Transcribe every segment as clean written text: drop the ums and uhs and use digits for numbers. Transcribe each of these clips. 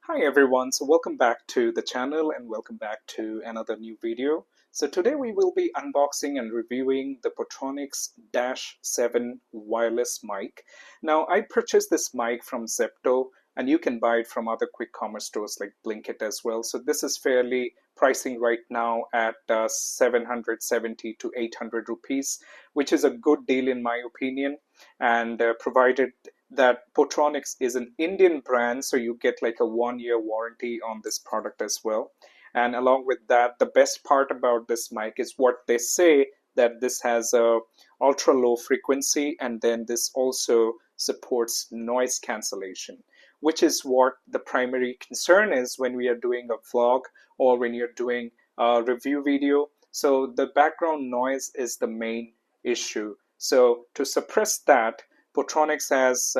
Hi everyone, so welcome back to the channel and welcome back to another new video. So today we will be unboxing and reviewing the Portronics Dash 7 wireless mic. Now I purchased this mic from Zepto and you can buy it from other quick commerce stores like Blinkit as well. So this is fairly pricing right now at 770 to 800 rupees, which is a good deal in my opinion, and provided that Portronics is an Indian brand, so you get like a 1 year warranty on this product as well. And along with that, the best part about this mic is what they say, that this has a ultra low frequency, and then this also supports noise cancellation, which is what the primary concern is when we are doing a vlog or when you're doing a review video. So the background noise is the main issue. So to suppress that, Portronics has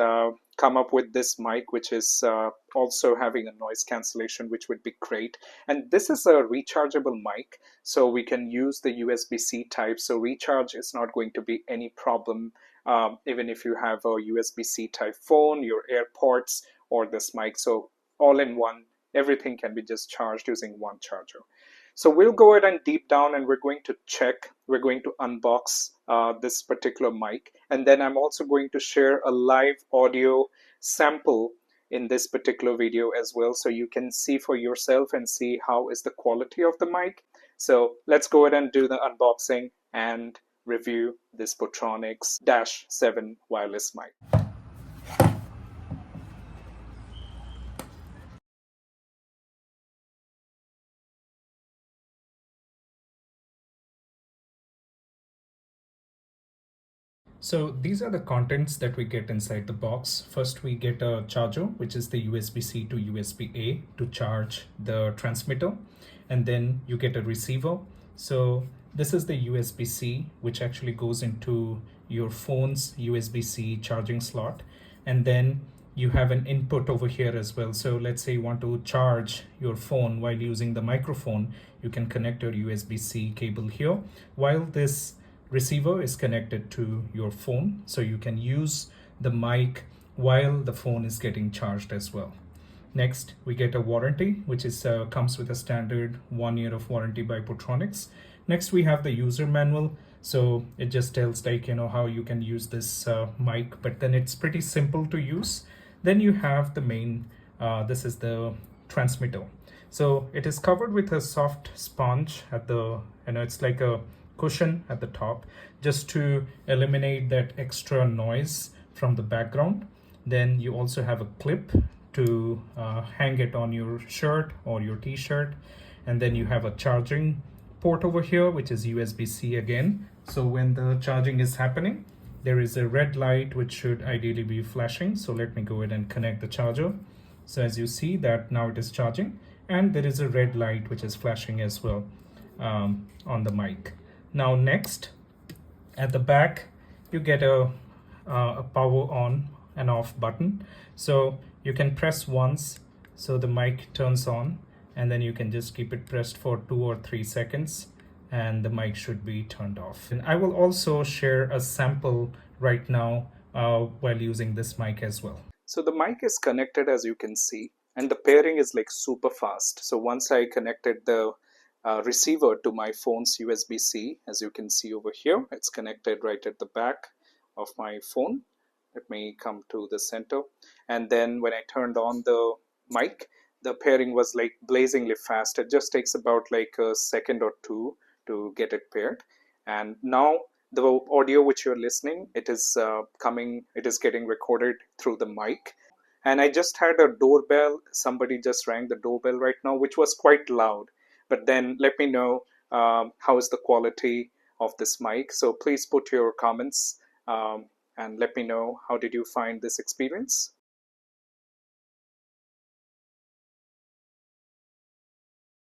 come up with this mic, which is also having a noise cancellation, which would be great. And this is a rechargeable mic, so we can use the USB-C type. So recharge is not going to be any problem, even if you have a USB-C type phone, your AirPods, or this mic. So all in one, everything can be just charged using one charger. So we'll go ahead and deep down and we're going to check, we're going to unbox this particular mic. And then I'm also going to share a live audio sample in this particular video as well. So you can see for yourself and see how is the quality of the mic. So let's go ahead and do the unboxing and review this Portronics Dash 7 wireless mic. So these are the contents that we get inside the box. First, we get a charger, which is the USB-C to USB-A to charge the transmitter. And then you get a receiver. So this is the USB-C, which actually goes into your phone's USB-C charging slot. And then you have an input over here as well. So let's say you want to charge your phone while using the microphone, you can connect your USB-C cable here, while this receiver is connected to your phone, so you can use the mic while the phone is getting charged as well. Next, we get a warranty, which is comes with a standard 1 year of warranty by Portronics. Next, we have the user manual. So it just tells like, how you can use this mic, but then it's pretty simple to use. Then you have the main, this is the transmitter. So it is covered with a soft sponge at the, it's like a cushion at the top, just to eliminate that extra noise from the background. Then you also have a clip to hang it on your shirt or your t-shirt. And then you have a charging port over here, which is USB-C again. So when the charging is happening, there is a red light which should ideally be flashing. So let me go ahead and connect the charger. So as you see that now it is charging, and there is a red light which is flashing as well on the mic. Now next, at the back, you get a power on and off button. So you can press once, so the mic turns on, and then you can just keep it pressed for 2 or 3 seconds, and the mic should be turned off. And I will also share a sample right now while using this mic as well. So the mic is connected, as you can see, and the pairing is like super fast. So once I connected the receiver to my phone's USB-C, as you can see over here, it's connected right at the back of my phone. Let me come to the center. And then when I turned on the mic, the pairing was like blazingly fast. It just takes about like a second or two to get it paired. And now the audio which you're listening, it is getting recorded through the mic. And I just had a doorbell. Somebody just rang the doorbell right now, which was quite loud. But then let me know how is the quality of this mic. So please put your comments and let me know how did you find this experience.